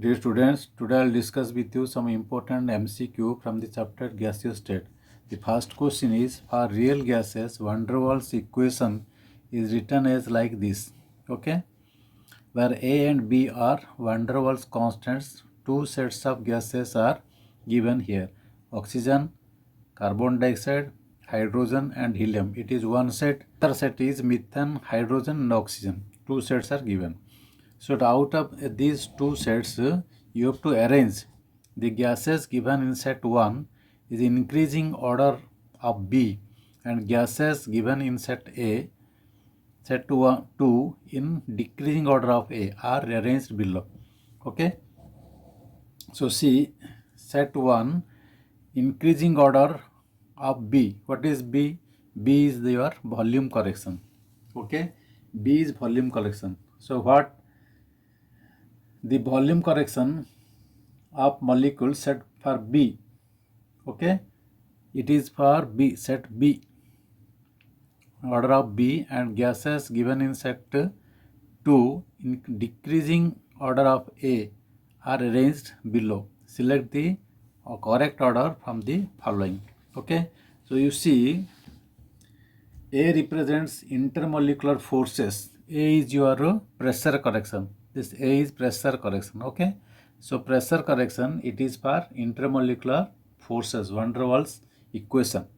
Dear students, today I will discuss with you some important MCQ from the chapter gaseous state. The first question is, for real gases, van der Waals equation is written as like this, okay? Where A and B are van der Waals constants, two sets of gases are given here. Oxygen, carbon dioxide, hydrogen and helium. It is one set. Other set is methane, hydrogen and oxygen. Two sets are given. So out of these two sets, you have to arrange the gases given in set 1 is increasing order of B, and gases given in set A, set 2 in decreasing order of A are arranged below. Okay. So see, set 1 increasing order of B. What is B? B is your volume correction. Okay. B is volume correction. So what? The volume correction of molecule set for B. Okay. It is for B, set B, order of B, and gases given in set 2 in decreasing order of A are arranged below. Select the correct order from the following. Okay. So you see, A represents intermolecular forces. A is your pressure correction. This A is pressure correction. Okay. So pressure correction, it is for intermolecular forces, van der Waals equation.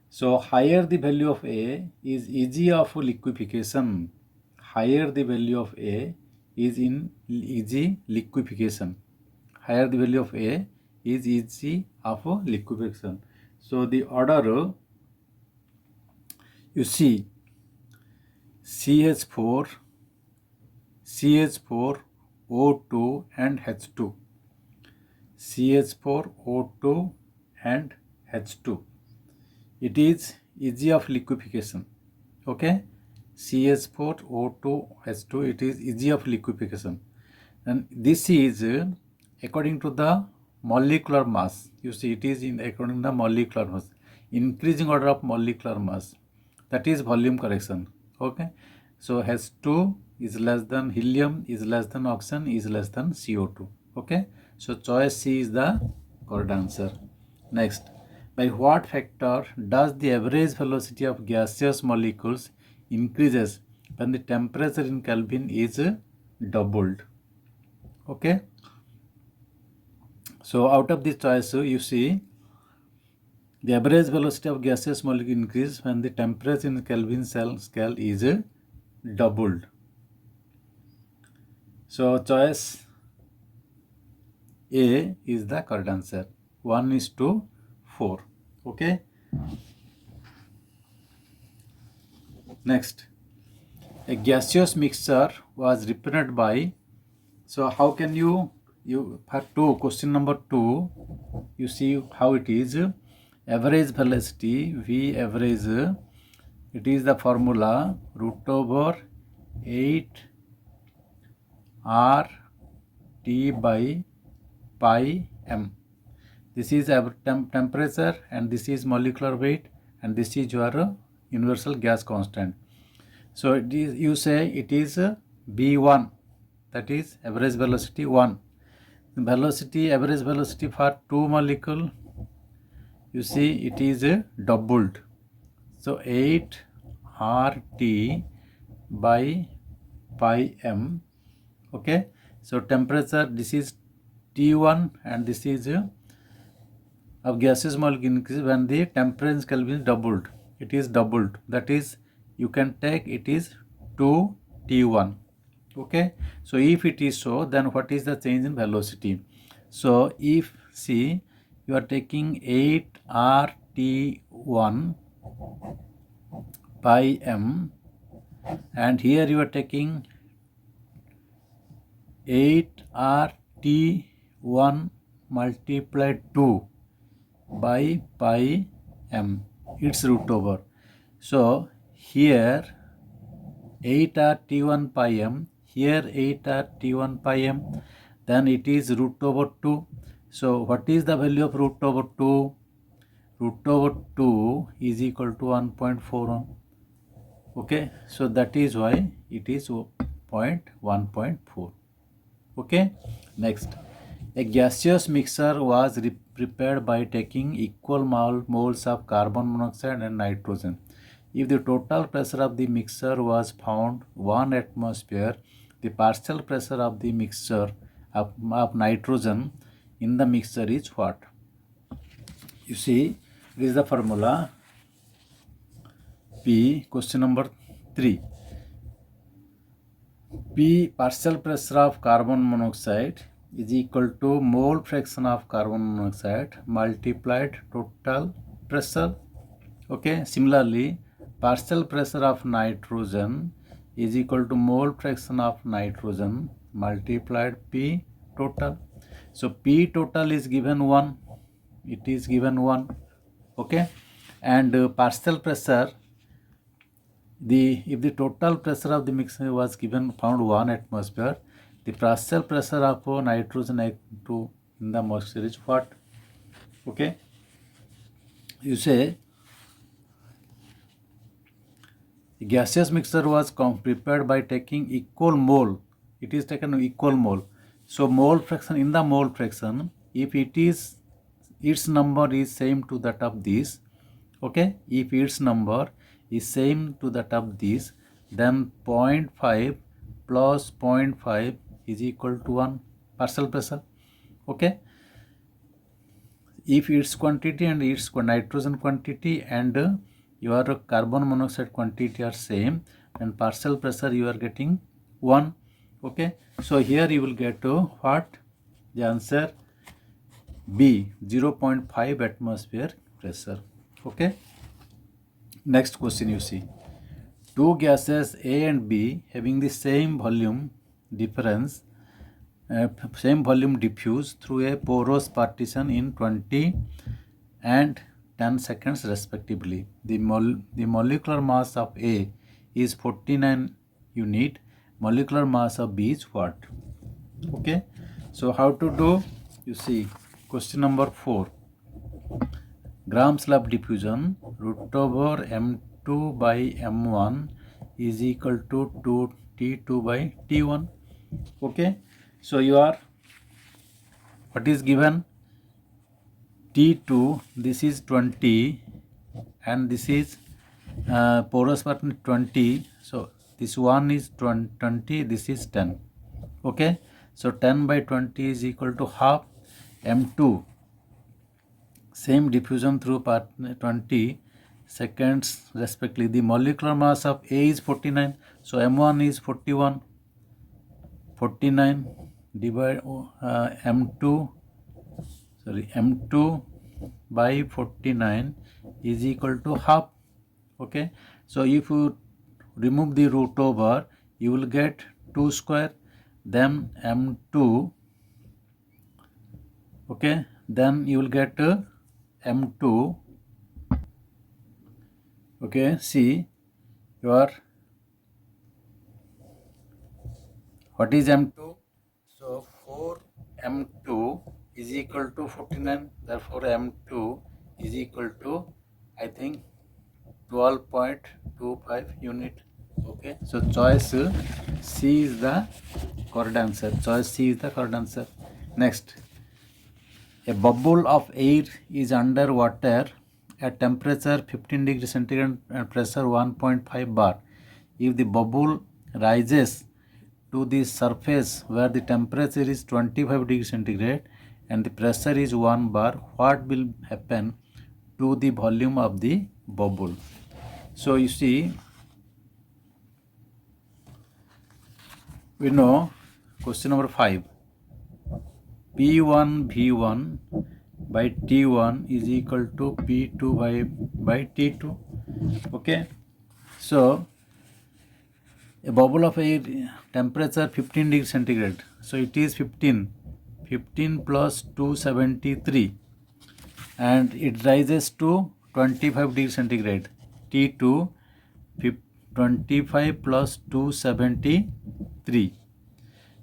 So higher the value of A is easy of liquefaction. Higher the value of A is in easy liquefaction. Higher the value of A is easy of liquefaction. So the order, you see, CH4, O2 and H2. CH4, O2 and H2. It is easy of liquefaction. Okay. CH4, O2, H2, it is easy of liquefaction. And this is according to the molecular mass. You see, it is according to the molecular mass. Increasing order of molecular mass. That is volume correction. Okay. So H2 is less than helium, is less than oxygen, is less than CO2. Okay. So choice C is the correct answer. Next, by what factor does the average velocity of gaseous molecules increases when the temperature in Kelvin is doubled? Okay. So out of this choice, you see, the average velocity of gaseous molecule increases when the temperature in Kelvin scale is doubled. So choice A is the correct answer. 1:4. Okay. Next, a gaseous mixture was represented by. So how can you for 2, question number 2, you see how it is. Average velocity, V average, it is the formula root over 8 R T by pi m. This is our temperature, and this is molecular weight, and this is your universal gas constant. So it is, you say it is B1, that is average velocity 1. Velocity, average velocity for 2 molecule, you see it is doubled. So 8 RT by pi m. Okay. So temperature, this is T1, and this is of gaseous molecule increase when the temperature in Kelvin is doubled. It is doubled. That is, you can take it is 2 T1. Okay. So if it is so, then what is the change in velocity? So if, see, you are taking 8 RT1 pi m, and here you are taking 8 RT1 multiplied 2 by pi m, its root over. So here 8 RT1 pi m, here 8 RT1 pi m, then it is root over 2. So what is the value of root over 2? Root over 2 is equal to 1.41. Okay. So that is why it is 1.4. Okay. Next, a gaseous mixture was prepared by taking equal moles of carbon monoxide and nitrogen. If the total pressure of the mixture was found 1 atmosphere, the partial pressure of the mixture of nitrogen in the mixture is what? You see, this is the formula P, question number 3. P, partial pressure of carbon monoxide is equal to mole fraction of carbon monoxide multiplied total pressure. Okay, similarly, partial pressure of nitrogen is equal to mole fraction of nitrogen multiplied P total. So P total is given 1. It is given 1. Okay, and partial pressure, if the total pressure of the mixture was found 1 atmosphere, the partial pressure of nitrogen in the mixture is what? Okay, you say the gaseous mixture was prepared by taking equal mole. It is taken equal mole. So mole fraction, in the mole fraction, if its number is same to that of this, okay, if its number is same to that of this, then 0.5 plus 0.5 is equal to 1 partial pressure. Okay, if its quantity and its nitrogen quantity and your carbon monoxide quantity are same, and partial pressure you are getting 1. Okay, so here you will get what? The answer B, 0.5 atmosphere pressure. Okay, next question you see. Two gases A and B having the same volume difference, same volume diffuse through a porous partition in 20 and 10 seconds respectively. The molecular mass of A is 49 unit. Molecular mass of B is what? Okay, so how to do? You see, question number 4. Gram's law of diffusion, root over m2 by m1 is equal to 2t2 by t1. Okay, so what is given? T2, this is 20 and this is porous part 20. So this one is 20, this is 10. Okay, so 10 by 20 is equal to half. M2, same diffusion through part 20 seconds respectively. The molecular mass of A is 49, so M1 is 41. 49 divide M2 by 49 is equal to half. Okay, so if you remove the root over, you will get 2 square, then M2. Okay, then you will get M2. Okay, see your what is M2? So 4M2 is equal to 49. Therefore M2 is equal to, I think, 12.25 unit. Okay, so choice C is the correct answer. Choice C is the correct answer. Next, a bubble of air is under water at temperature 15 degree centigrade and pressure 1.5 bar. If the bubble rises to the surface where the temperature is 25 degree centigrade and the pressure is 1 bar, what will happen to the volume of the bubble? So you see, we know question number 5. P1 V1 by T1 is equal to P2 by T2. Okay, so a bubble of air temperature 15 degree centigrade, so it is 15 plus 273 and it rises to 25 degree centigrade. T2 25 plus 273.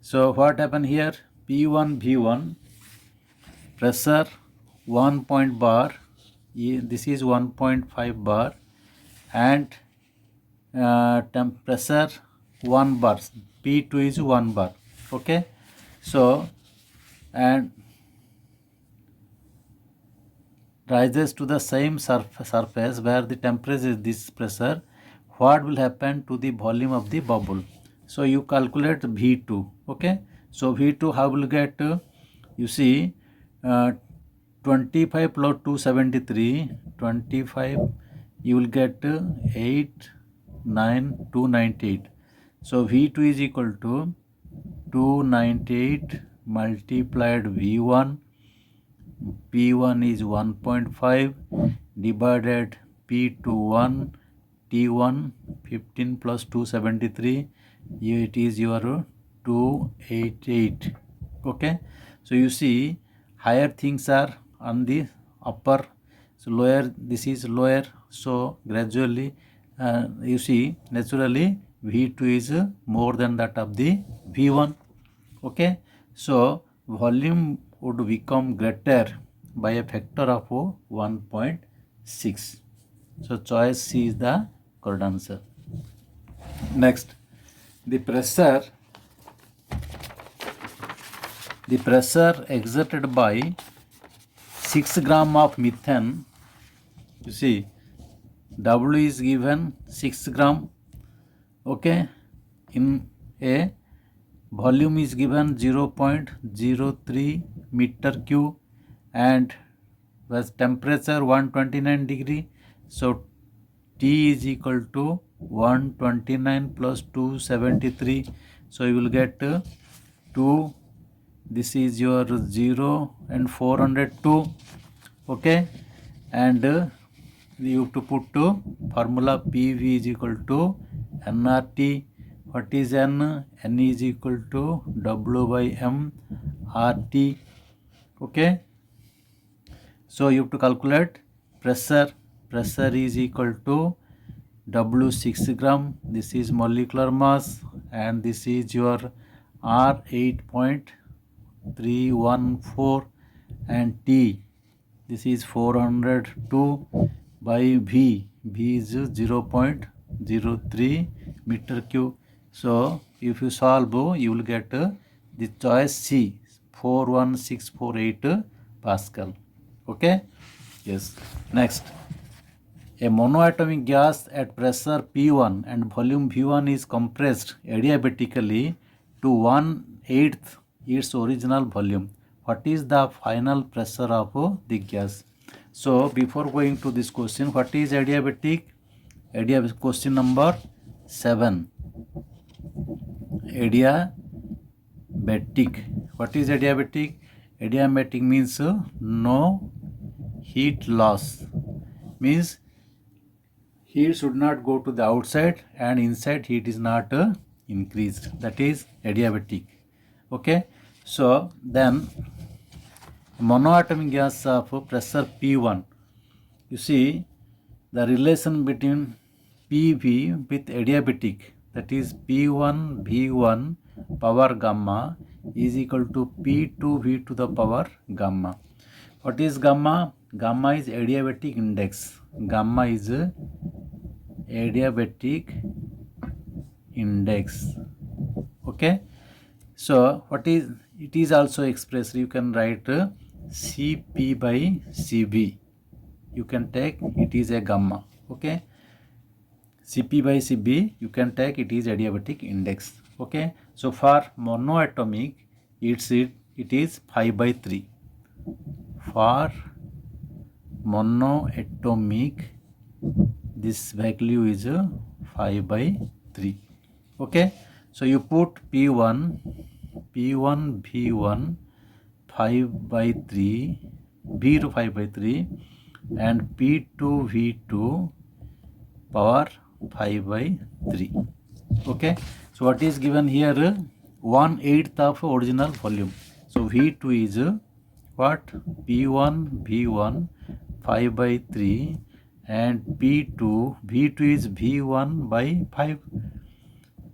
So what happened here? P1 V1 pressure 1 point bar, this is 1.5 bar, and pressure 1 bar, P2 is 1 bar. Okay, so and rises to the same surface where the temperature is this pressure, what will happen to the volume of the bubble? So you calculate V2. Okay, so V2 how will get? You see, 25 plus 273, 25, you will get 8, 9, 298. So V2 is equal to 298 multiplied V1. P1 is 1.5 divided P21, T1 15 plus 273, it is your 288. Okay, so you see higher things are on the upper, so lower, this is lower, so gradually you see naturally V2 is more than that of the V1. Okay, so volume would become greater by a factor of 1.6. So choice C is the correct answer. Next, the pressure exerted by 6 gram of methane. You see, W is given 6 gram. Okay, in a volume is given 0.03 meter cube and was temperature 129 degree. So T is equal to 129 plus 273. So you will get 2. This is your 0 and 402. Okay, and you have to put formula PV is equal to nRT. What is N? N is equal to W by M RT. Okay, so you have to calculate pressure. Pressure is equal to W 6 gram. This is molecular mass and this is your R 8.314 and T, this is 402 by V. V is 0.03 meter cube. So if you solve, you will get the choice C, 41648 Pascal. Okay, yes. Next, a monoatomic gas at pressure P1 and volume V1 is compressed adiabatically to 1/8 its original volume. What is the final pressure of the gas? So before going to this question, what is adiabatic? Adiabatic, question number 7. Adiabatic. What is adiabatic? Adiabatic means no heat loss. Means heat should not go to the outside and inside heat is not increased. That is adiabatic. Okay, so then monoatomic gas of pressure P1, you see the relation between PV with adiabatic, that is P1 V1 power gamma is equal to P2 V to the power gamma. What is gamma? Gamma is adiabatic index. Gamma is adiabatic index. Okay, so what is, it is also expressed, you can write Cp by Cv. You can take it is a gamma. Okay, Cp by Cv you can take it is adiabatic index. Okay, so for monoatomic it is 5 by 3. For monoatomic this value is 5 by 3. Okay, so you put P1 V1 5 by 3, V to 5 by 3 and P2 V2 power 5 by 3. Okay, so what is given here? 1/8 of original volume. So V2 is what? P1 V1 5 by 3 and P2 V2 is V1 by 5.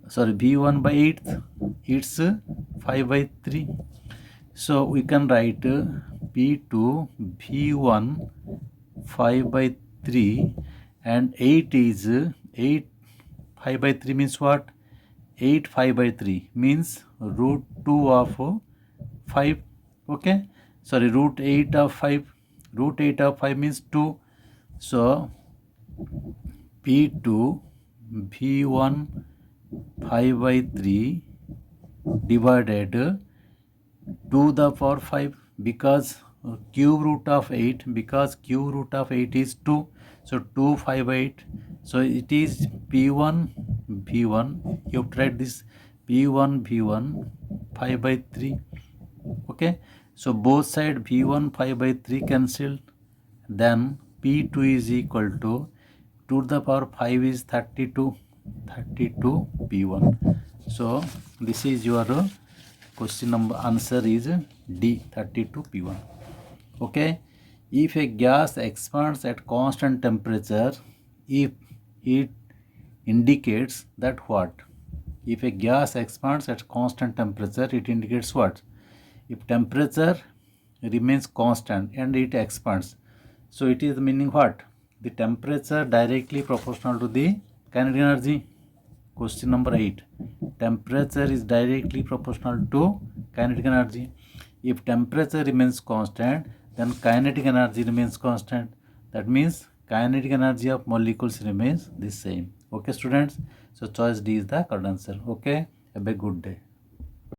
Sorry, V1 by 8. It's 5 by 3. So we can write P2 V1 5 by 3 and 8 is 8 5 by 3 means what? 8 5 by 3 means root 2 of 5. Okay, sorry, root 8 of 5. Root 8 of 5 means 2. So P2 V1 5 by 3 divided 2 the power 5, because cube root of 8, because cube root of 8 is 2. So 2 5 by 8. So it is P1 V1. You have to write this P1 V1 5 by 3. Okay, so both side V1 5 by 3 cancelled. Then P2 is equal to 2 to the power 5 is 32 P1. So this is your question number. Answer is D, 32 P1. Okay, if a gas expands at constant temperature, if it indicates that what? If a gas expands at constant temperature, it indicates what? If temperature remains constant and it expands, so it is meaning what? The temperature directly proportional to the kinetic energy. Question number 8. Temperature is directly proportional to kinetic energy. If temperature remains constant, then kinetic energy remains constant. That means kinetic energy of molecules remains the same. Okay, students? So choice D is the correct answer. Okay, have a good day.